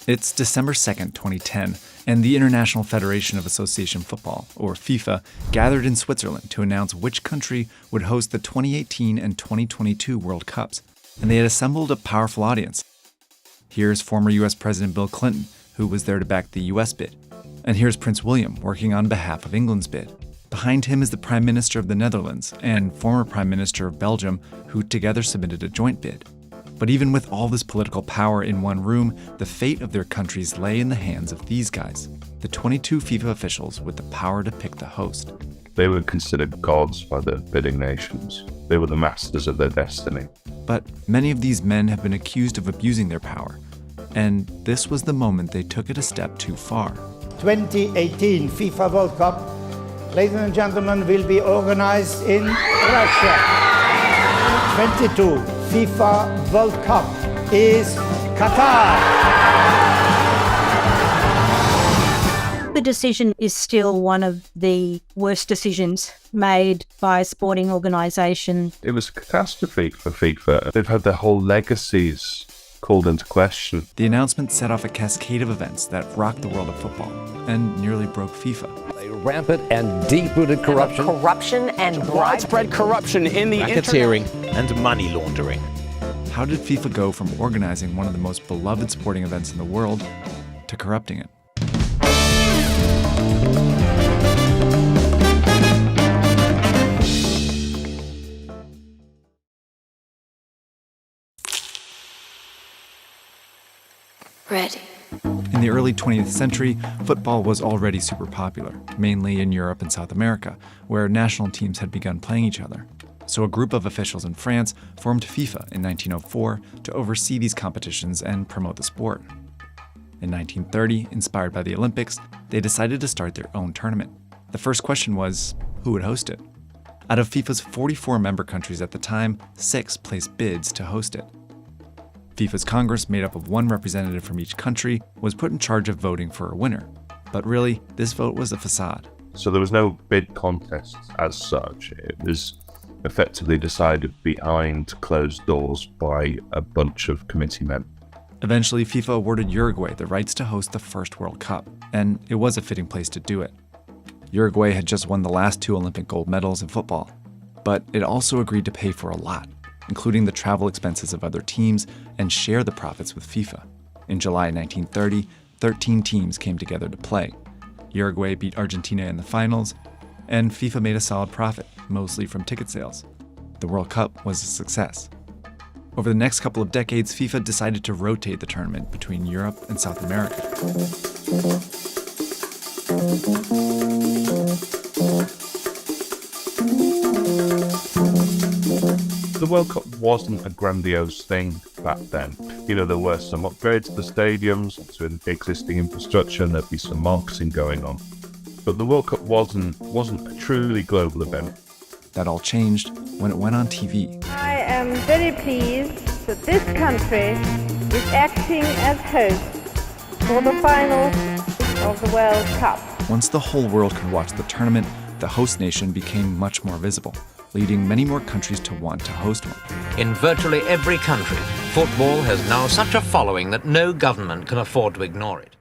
It's December 2nd, 2010, and the International Federation of Association Football, or FIFA, gathered in Switzerland to announce which country would host the 2018 and 2022 World Cups, and they had assembled a powerful audience. Here's former U.S. President Bill Clinton, who was there to back the U.S. bid. And here's Prince William working on behalf of England's bid. Behind him is the Prime Minister of the Netherlands and former Prime Minister of Belgium, who together submitted a joint bid. But even with all this political power in one room, the fate of their countries lay in the hands of these guys, the 22 FIFA officials with the power to pick the host. They were considered gods by the bidding nations. They were the masters of their destiny. But many of these men have been accused of abusing their power, and this was the moment they took it a step too far. 2018 FIFA World Cup, ladies and gentlemen, will be organized in Russia. 22 FIFA World Cup is Qatar. The decision is still one of the worst decisions made by a sporting organisation. It was a catastrophe for FIFA. They've had their whole legacies called into question. The announcement set off a cascade of events that rocked the world of football and nearly broke FIFA. Rampant and deep-rooted corruption. Corruption and widespread corruption in the racketeering and money laundering. How did FIFA go from organizing one of the most beloved sporting events in the world to corrupting it? ready. In the early 20th century, football was already super popular, mainly in Europe and South America, where national teams had begun playing each other. So a group of officials in France formed FIFA in 1904 to oversee these competitions and promote the sport. In 1930, inspired by the Olympics, they decided to start their own tournament. The first question was, who would host it? Out of FIFA's 44 member countries at the time, 6 placed bids to host it. FIFA's Congress, made up of one representative from each country, was put in charge of voting for a winner. But really, this vote was a facade. So there was no bid contest as such. It was effectively decided behind closed doors by a bunch of committee men. Eventually, FIFA awarded Uruguay the rights to host the first World Cup, and it was a fitting place to do it. Uruguay had just won the last 2 Olympic gold medals in football, but it also agreed to pay for a lot, including the travel expenses of other teams, and share the profits with FIFA. In July 1930, 13 teams came together to play. Uruguay beat Argentina in the finals, and FIFA made a solid profit, mostly from ticket sales. The World Cup was a success. Over the next couple of decades, FIFA decided to rotate the tournament between Europe and South America. The World Cup wasn't a grandiose thing back then. You know, there were some upgrades to the stadiums, to the existing infrastructure, and there'd be some marketing going on. But the World Cup wasn't a truly global event. That all changed when it went on TV. I am very pleased that this country is acting as host for the finals of the World Cup. Once the whole world could watch the tournament, the host nation became much more visible, leading many more countries to want to host one. In virtually every country, football has now such a following that no government can afford to ignore it.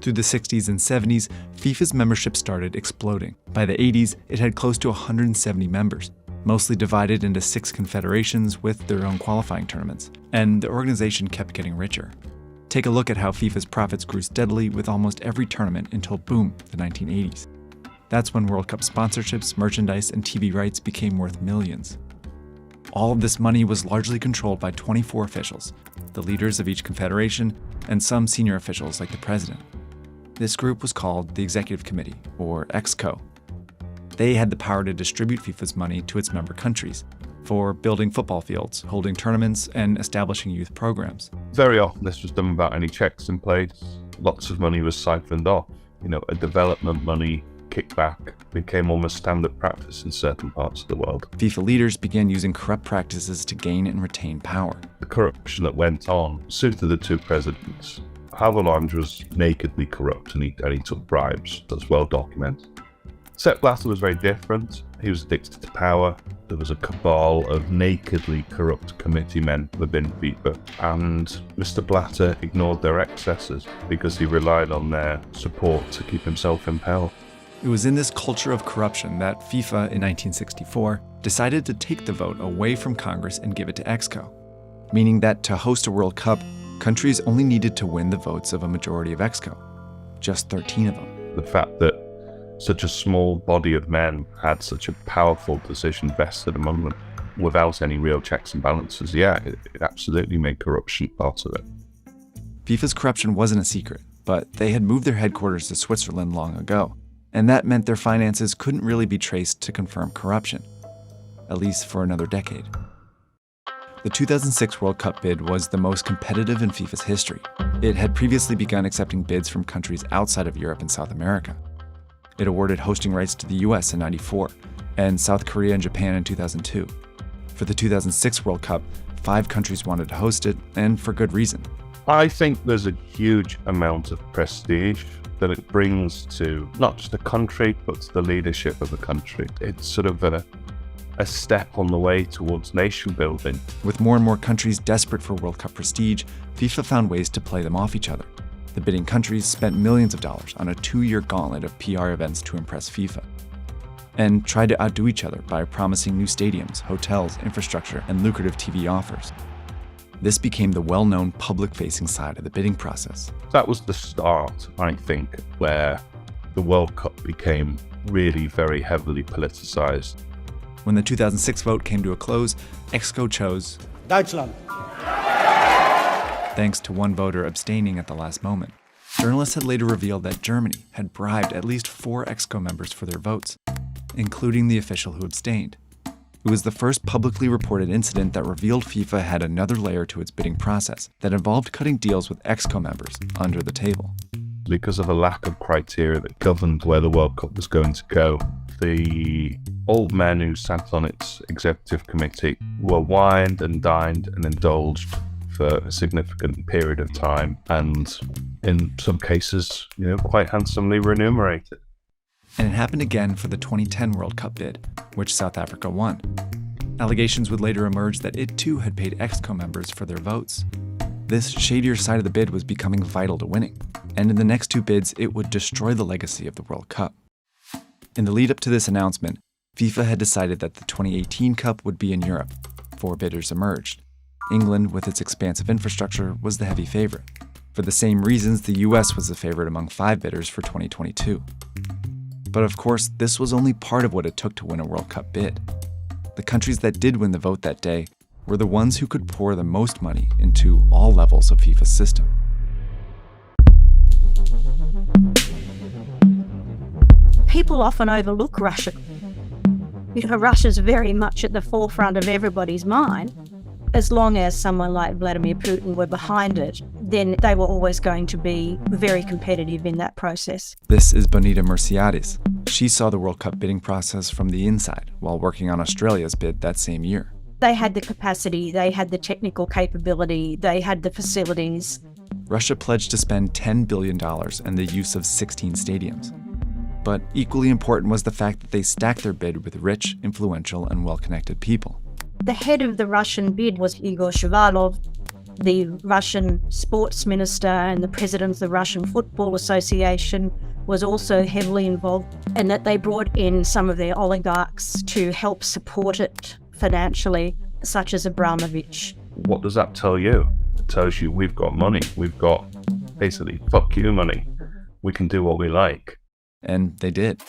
Through the 60s and 70s, FIFA's membership started exploding. By the 80s, it had close to 170 members, mostly divided into 6 confederations with their own qualifying tournaments, and the organization kept getting richer. Take a look at how FIFA's profits grew steadily with almost every tournament until, boom, the 1980s. That's when World Cup sponsorships, merchandise, and TV rights became worth millions. All of this money was largely controlled by 24 officials, the leaders of each confederation, and some senior officials like the president. This group was called the Executive Committee, or EXCO. They had the power to distribute FIFA's money to its member countries for building football fields, holding tournaments, and establishing youth programs. Very often this was done without any checks in place. Lots of money was siphoned off. You know, a development money kickback became almost standard practice in certain parts of the world. FIFA leaders began using corrupt practices to gain and retain power. The corruption that went on suited the 2 presidents. Havelange was nakedly corrupt and he took bribes. That's well documented. Sepp Blatter was very different. He was addicted to power. There was a cabal of nakedly corrupt committee men within FIFA, and Mr. Blatter ignored their excesses because he relied on their support to keep himself in power. It was in this culture of corruption that FIFA in 1964 decided to take the vote away from Congress and give it to Exco, meaning that to host a World Cup, countries only needed to win the votes of a majority of Exco, just 13 of them. The fact that such a small body of men had such a powerful decision vested among them without any real checks and balances, it absolutely made corruption part of it. FIFA's corruption wasn't a secret, but they had moved their headquarters to Switzerland long ago, and that meant their finances couldn't really be traced to confirm corruption, at least for another decade. The 2006 World Cup bid was the most competitive in FIFA's history. It had previously begun accepting bids from countries outside of Europe and South America. It awarded hosting rights to the US in '94 and South Korea and Japan in 2002. For the 2006 World Cup, 5 countries wanted to host it, and for good reason. I think there's a huge amount of prestige that it brings to not just a country, but to the leadership of a country. It's sort of a step on the way towards nation building. With more and more countries desperate for World Cup prestige, FIFA found ways to play them off each other. The bidding countries spent millions of dollars on a 2-year gauntlet of PR events to impress FIFA, and tried to outdo each other by promising new stadiums, hotels, infrastructure, and lucrative TV offers. This became the well-known public-facing side of the bidding process. That was the start, I think, where the World Cup became really very heavily politicized. When the 2006 vote came to a close, Exco chose Deutschland. thanks to one voter abstaining at the last moment. Journalists had later revealed that Germany had bribed at least 4 Exco members for their votes, including the official who abstained. It was the first publicly reported incident that revealed FIFA had another layer to its bidding process that involved cutting deals with Exco members under the table. Because of a lack of criteria that governed where the World Cup was going to go, the old men who sat on its executive committee were wined and dined and indulged for a significant period of time, and in some cases, quite handsomely remunerated. And it happened again for the 2010 World Cup bid, which South Africa won. Allegations would later emerge that it too had paid Exco members for their votes. This shadier side of the bid was becoming vital to winning, and in the next 2 bids, it would destroy the legacy of the World Cup. In the lead up to this announcement, FIFA had decided that the 2018 Cup would be in Europe. 4 bidders emerged. England, with its expansive infrastructure, was the heavy favorite. For the same reasons, the US was the favorite among 5 bidders for 2022. But of course, this was only part of what it took to win a World Cup bid. The countries that did win the vote that day were the ones who could pour the most money into all levels of FIFA's system. People often overlook Russia. Russia's very much at the forefront of everybody's mind. As long as someone like Vladimir Putin were behind it, then they were always going to be very competitive in that process. This is Bonita Murciades. She saw the World Cup bidding process from the inside while working on Australia's bid that same year. They had the capacity, they had the technical capability, they had the facilities. Russia pledged to spend $10 billion and the use of 16 stadiums. But equally important was the fact that they stacked their bid with rich, influential, and well-connected people. The head of the Russian bid was Igor Shuvalov, the Russian sports minister and the president of the Russian Football Association was also heavily involved, and that they brought in some of their oligarchs to help support it financially, such as Abramovich. What does that tell you? It tells you we've got money. We've got basically fuck you money. We can do what we like. And they did.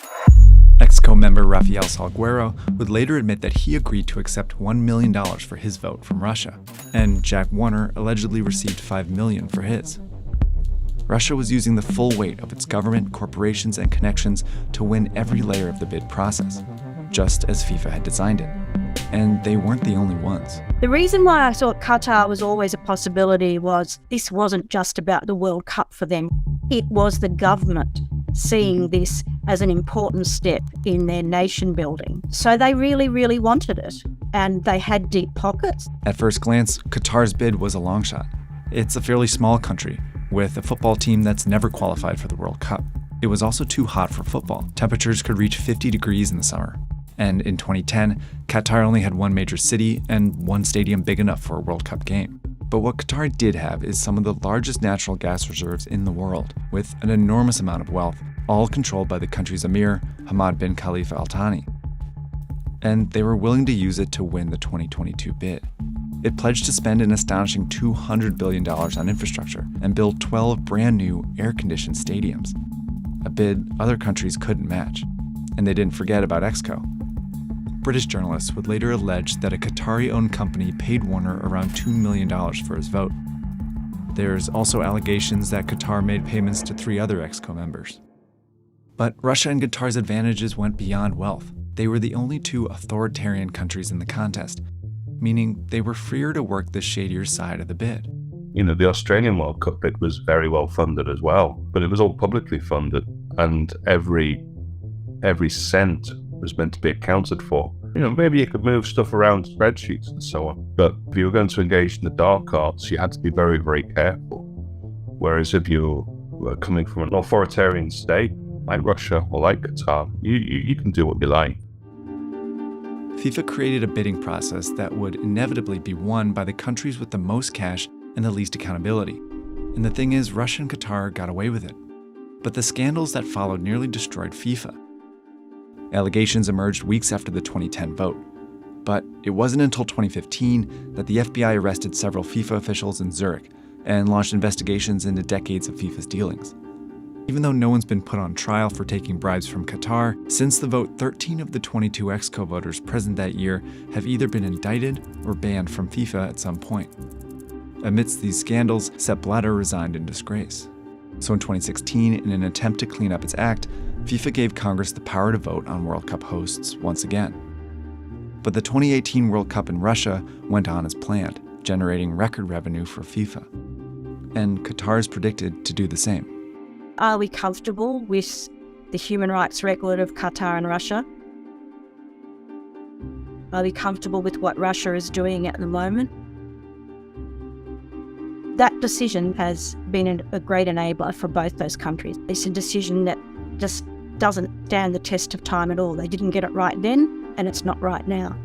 Exco member Rafael Salguero would later admit that he agreed to accept $1 million for his vote from Russia, and Jack Warner allegedly received $5 million for his. Russia was using the full weight of its government, corporations, and connections to win every layer of the bid process, just as FIFA had designed it. And they weren't the only ones. The reason why I thought Qatar was always a possibility was this wasn't just about the World Cup for them. It was the government seeing this as an important step in their nation building. So they really, really wanted it, and they had deep pockets. At first glance, Qatar's bid was a long shot. It's a fairly small country with a football team that's never qualified for the World Cup. it was also too hot for football. Temperatures could reach 50 degrees in the summer. And in 2010, Qatar only had one major city and one stadium big enough for a World Cup game. But what Qatar did have is some of the largest natural gas reserves in the world, with an enormous amount of wealth, all controlled by the country's emir, Hamad bin Khalifa Al Thani. And they were willing to use it to win the 2022 bid. It pledged to spend an astonishing $200 billion on infrastructure and build 12 brand new air-conditioned stadiums, a bid other countries couldn't match. And they didn't forget about Exco. British journalists would later allege that a Qatari-owned company paid Warner around $2 million for his vote. There's also allegations that Qatar made payments to 3 other Exco members. But Russia and Qatar's advantages went beyond wealth. They were the only 2 authoritarian countries in the contest, meaning they were freer to work the shadier side of the bid. The Australian World Cup bid was very well funded as well, but it was all publicly funded, and every cent was meant to be accounted for. Maybe you could move stuff around spreadsheets and so on, but if you were going to engage in the dark arts, you had to be very, very careful. Whereas if you were coming from an authoritarian state, like Russia or like Qatar, you can do what you like. FIFA created a bidding process that would inevitably be won by the countries with the most cash and the least accountability. And the thing is, Russia and Qatar got away with it. But the scandals that followed nearly destroyed FIFA. Allegations emerged weeks after the 2010 vote. But it wasn't until 2015 that the FBI arrested several FIFA officials in Zurich and launched investigations into decades of FIFA's dealings. Even though no one's been put on trial for taking bribes from Qatar, since the vote, 13 of the 22 Exco voters present that year have either been indicted or banned from FIFA at some point. Amidst these scandals, Sepp Blatter resigned in disgrace. So in 2016, in an attempt to clean up its act, FIFA gave Congress the power to vote on World Cup hosts once again. But the 2018 World Cup in Russia went on as planned, generating record revenue for FIFA. And Qatar is predicted to do the same. Are we comfortable with the human rights record of Qatar and Russia? Are we comfortable with what Russia is doing at the moment? That decision has been a great enabler for both those countries. It's a decision that just doesn't stand the test of time at all. They didn't get it right then, and it's not right now.